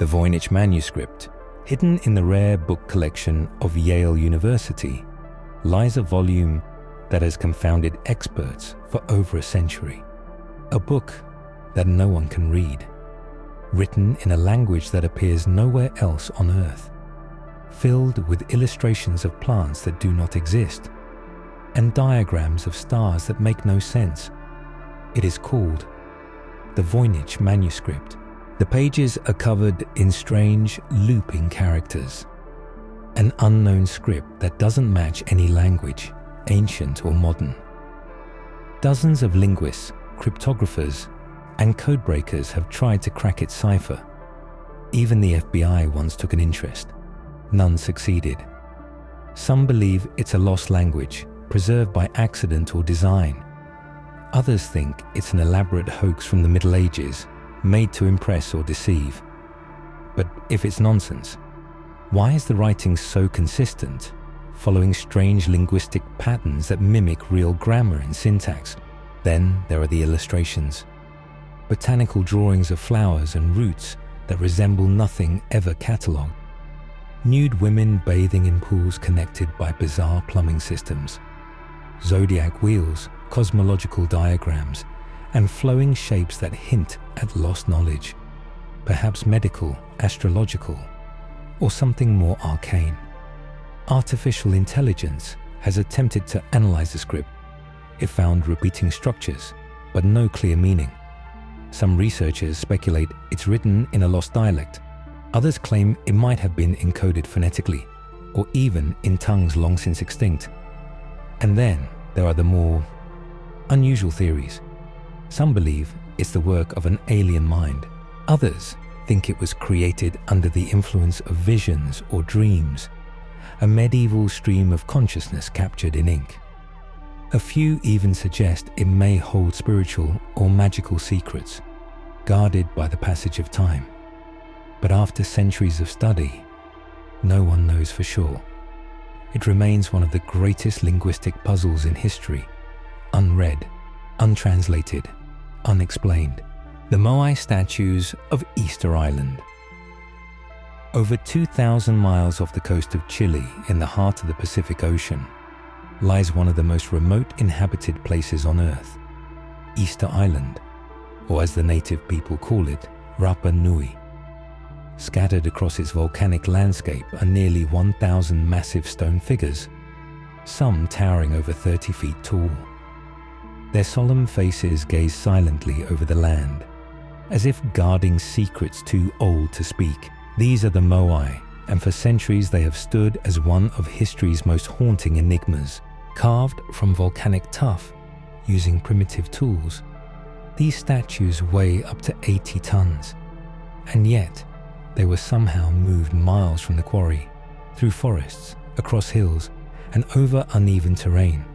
The Voynich Manuscript, hidden in the rare book collection of Yale University, lies a volume that has confounded experts for over a century. A book that no one can read, written in a language that appears nowhere else on Earth, filled with illustrations of plants that do not exist, and diagrams of stars that make no sense. It is called the Voynich Manuscript. The pages are covered in strange, looping characters, an unknown script that doesn't match any language, ancient or modern. Dozens of linguists, cryptographers, and codebreakers have tried to crack its cipher. Even the FBI once took an interest. None succeeded. Some believe it's a lost language, preserved by accident or design. Others think it's an elaborate hoax from the Middle Ages, made to impress or deceive. But if it's nonsense, why is the writing so consistent, following strange linguistic patterns that mimic real grammar and syntax? Then there are the illustrations. Botanical drawings of flowers and roots that resemble nothing ever catalogued. Nude women bathing in pools connected by bizarre plumbing systems. Zodiac wheels, cosmological diagrams, and flowing shapes that hint at lost knowledge, perhaps medical, astrological, or something more arcane. Artificial intelligence has attempted to analyze the script. It found repeating structures, but no clear meaning. Some researchers speculate it's written in a lost dialect. Others claim it might have been encoded phonetically, or even in tongues long since extinct. And then there are the more unusual theories. Some believe it's the work of an alien mind. Others think it was created under the influence of visions or dreams, a medieval stream of consciousness captured in ink. A few even suggest it may hold spiritual or magical secrets, guarded by the passage of time. But after centuries of study, no one knows for sure. It remains one of the greatest linguistic puzzles in history, unread, untranslated, unexplained. The Moai statues of Easter Island. Over 2,000 miles off the coast of Chile, in the heart of the Pacific Ocean, lies one of the most remote inhabited places on Earth, Easter Island, or as the native people call it, Rapa Nui. Scattered across its volcanic landscape are nearly 1,000 massive stone figures, some towering over 30 feet tall. Their solemn faces gaze silently over the land, as if guarding secrets too old to speak. These are the Moai, and for centuries they have stood as one of history's most haunting enigmas. Carved from volcanic tuff, using primitive tools, these statues weigh up to 80 tons, and yet they were somehow moved miles from the quarry, through forests, across hills, and over uneven terrain,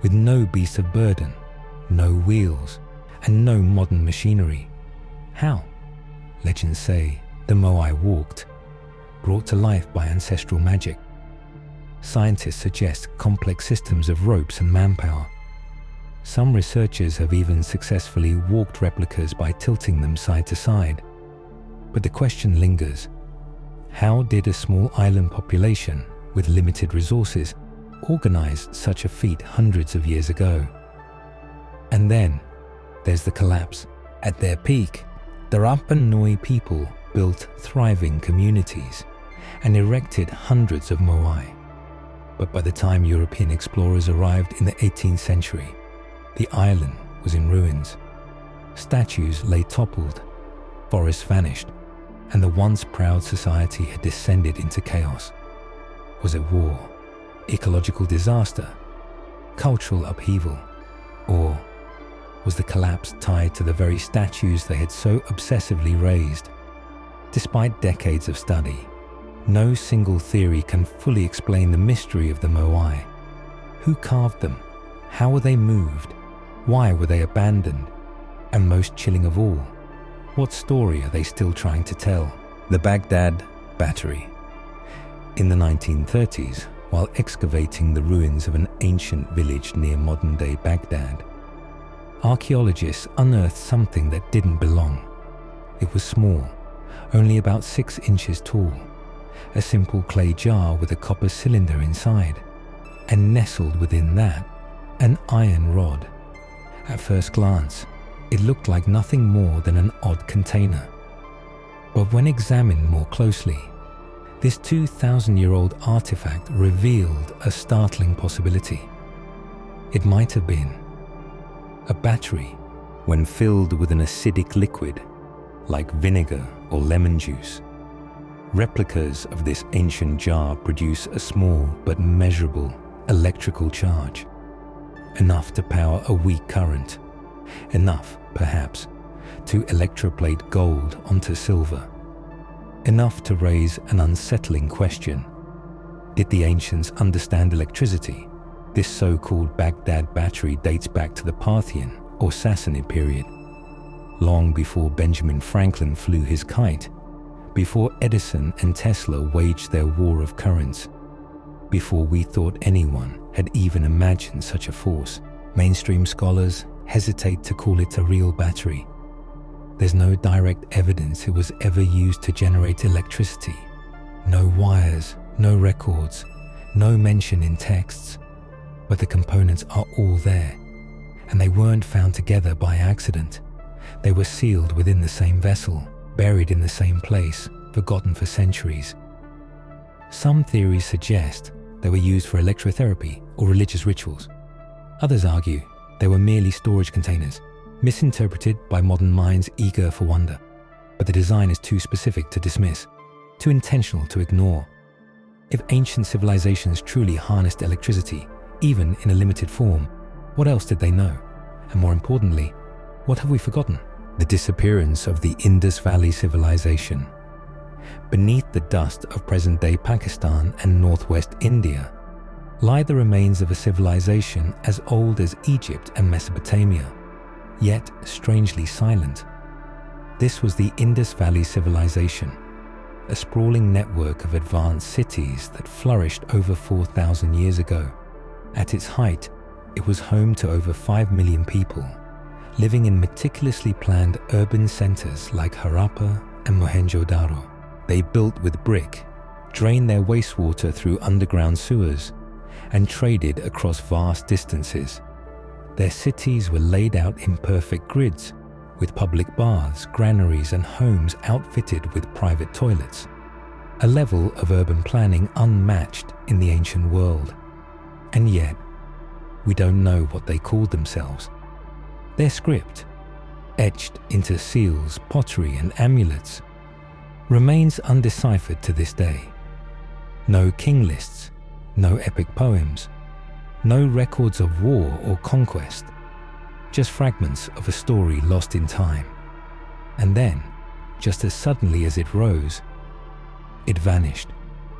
with no beast of burden, no wheels, and no modern machinery. How? Legends say the Moai walked, brought to life by ancestral magic. Scientists suggest complex systems of ropes and manpower. Some researchers have even successfully walked replicas by tilting them side to side. But the question lingers: how did a small island population with limited resources organize such a feat hundreds of years ago? And then there's the collapse. At their peak, the Rapa Nui people built thriving communities and erected hundreds of Moai. But by the time European explorers arrived in the 18th century, the island was in ruins. Statues lay toppled, forests vanished, and the once proud society had descended into chaos. Was it war, ecological disaster, cultural upheaval, or was the collapse tied to the very statues they had so obsessively raised? Despite decades of study, no single theory can fully explain the mystery of the Moai. Who carved them? How were they moved? Why were they abandoned? And most chilling of all, what story are they still trying to tell? The Baghdad Battery. In the 1930s, while excavating the ruins of an ancient village near modern-day Baghdad, archaeologists unearthed something that didn't belong. It was small, only about 6 inches tall, a simple clay jar with a copper cylinder inside, and nestled within that, an iron rod. At first glance, it looked like nothing more than an odd container. But when examined more closely, this 2,000-year-old artifact revealed a startling possibility. It might have been a battery when filled with an acidic liquid, like vinegar or lemon juice. Replicas of this ancient jar produce a small but measurable electrical charge, enough to power a weak current, enough, perhaps, to electroplate gold onto silver, enough to raise an unsettling question. Did the ancients understand electricity? This so-called Baghdad Battery dates back to the Parthian or Sassanid period, long before Benjamin Franklin flew his kite, before Edison and Tesla waged their war of currents, before we thought anyone had even imagined such a force. Mainstream scholars hesitate to call it a real battery. There's no direct evidence it was ever used to generate electricity. No wires, no records, no mention in texts. But the components are all there, and they weren't found together by accident. They were sealed within the same vessel, buried in the same place, forgotten for centuries. Some theories suggest they were used for electrotherapy or religious rituals. Others argue they were merely storage containers, misinterpreted by modern minds eager for wonder. But the design is too specific to dismiss, too intentional to ignore. If ancient civilizations truly harnessed electricity, even in a limited form, what else did they know? And more importantly, what have we forgotten? The disappearance of the Indus Valley Civilization. Beneath the dust of present-day Pakistan and northwest India lie the remains of a civilization as old as Egypt and Mesopotamia, yet strangely silent. This was the Indus Valley Civilization, a sprawling network of advanced cities that flourished over 4,000 years ago. At its height, it was home to over 5 million people, living in meticulously planned urban centers like Harappa and Mohenjo-daro. They built with brick, drained their wastewater through underground sewers, and traded across vast distances. Their cities were laid out in perfect grids, with public baths, granaries, and homes outfitted with private toilets, a level of urban planning unmatched in the ancient world. And yet, we don't know what they called themselves. Their script, etched into seals, pottery, and amulets, remains undeciphered to this day. No king lists, no epic poems, no records of war or conquest, just fragments of a story lost in time. And then, just as suddenly as it rose, it vanished.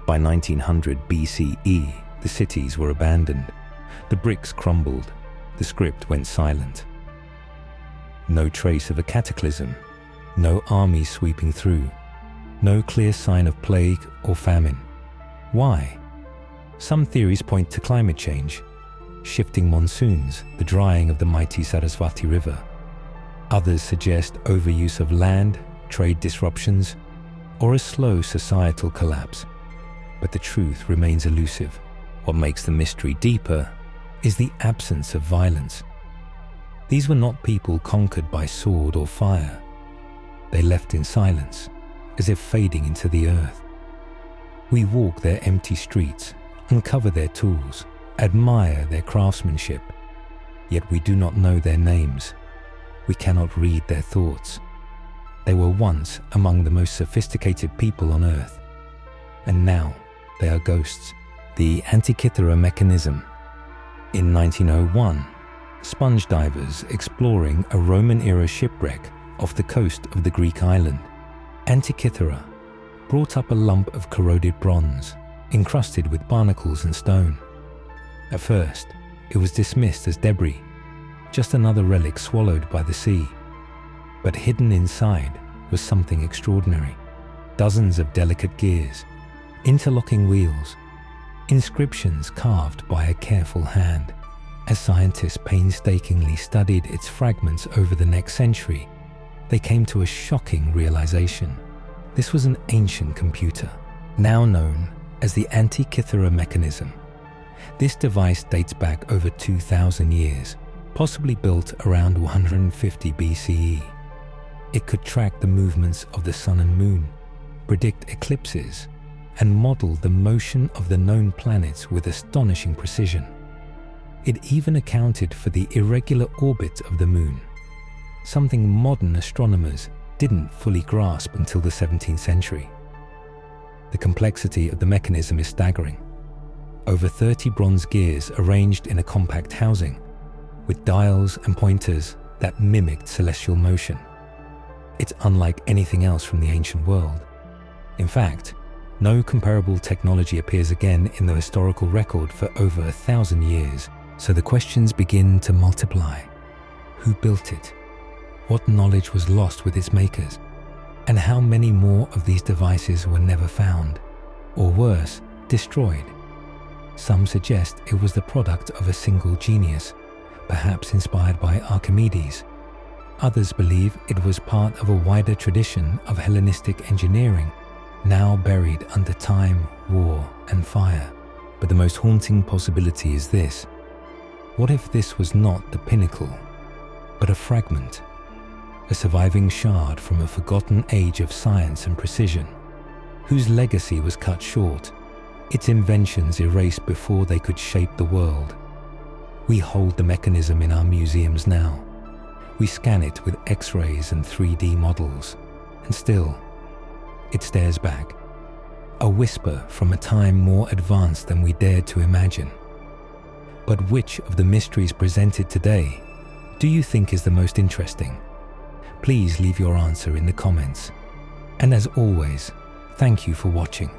By 1900 BCE, the cities were abandoned, the bricks crumbled, the script went silent. No trace of a cataclysm, no armies sweeping through, no clear sign of plague or famine. Why? Some theories point to climate change, shifting monsoons, the drying of the mighty Sarasvati River. Others suggest overuse of land, trade disruptions, or a slow societal collapse. But the truth remains elusive. What makes the mystery deeper is the absence of violence. These were not people conquered by sword or fire. They left in silence, as if fading into the earth. We walk their empty streets, uncover their tools, admire their craftsmanship, yet we do not know their names. We cannot read their thoughts. They were once among the most sophisticated people on earth, and now they are ghosts. The Antikythera Mechanism. In 1901, sponge divers exploring a Roman-era shipwreck off the coast of the Greek island, Antikythera, brought up a lump of corroded bronze, encrusted with barnacles and stone. At first, it was dismissed as debris, just another relic swallowed by the sea. But hidden inside was something extraordinary. Dozens of delicate gears, interlocking wheels, inscriptions carved by a careful hand. As scientists painstakingly studied its fragments over the next century, they came to a shocking realization. This was an ancient computer, now known as the Antikythera Mechanism. This device dates back over 2,000 years, possibly built around 150 BCE. It could track the movements of the sun and moon, predict eclipses, and model the motion of the known planets with astonishing precision. It even accounted for the irregular orbit of the moon, something modern astronomers didn't fully grasp until the 17th century. The complexity of the mechanism is staggering. Over 30 bronze gears arranged in a compact housing, with dials and pointers that mimicked celestial motion. It's unlike anything else from the ancient world. In fact, no comparable technology appears again in the historical record for over 1,000 years, so the questions begin to multiply. Who built it? What knowledge was lost with its makers? And how many more of these devices were never found? Or worse, destroyed? Some suggest it was the product of a single genius, perhaps inspired by Archimedes. Others believe it was part of a wider tradition of Hellenistic engineering, now buried under time, war, and fire. But the most haunting possibility is this. What if this was not the pinnacle, but a fragment? A surviving shard from a forgotten age of science and precision, whose legacy was cut short, its inventions erased before they could shape the world. We hold the mechanism in our museums now. We scan it with X-rays and 3D models, and still, it stares back, a whisper from a time more advanced than we dared to imagine. But which of the mysteries presented today do you think is the most interesting? Please leave your answer in the comments. And as always, thank you for watching.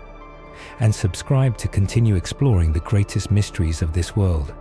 And subscribe to continue exploring the greatest mysteries of this world.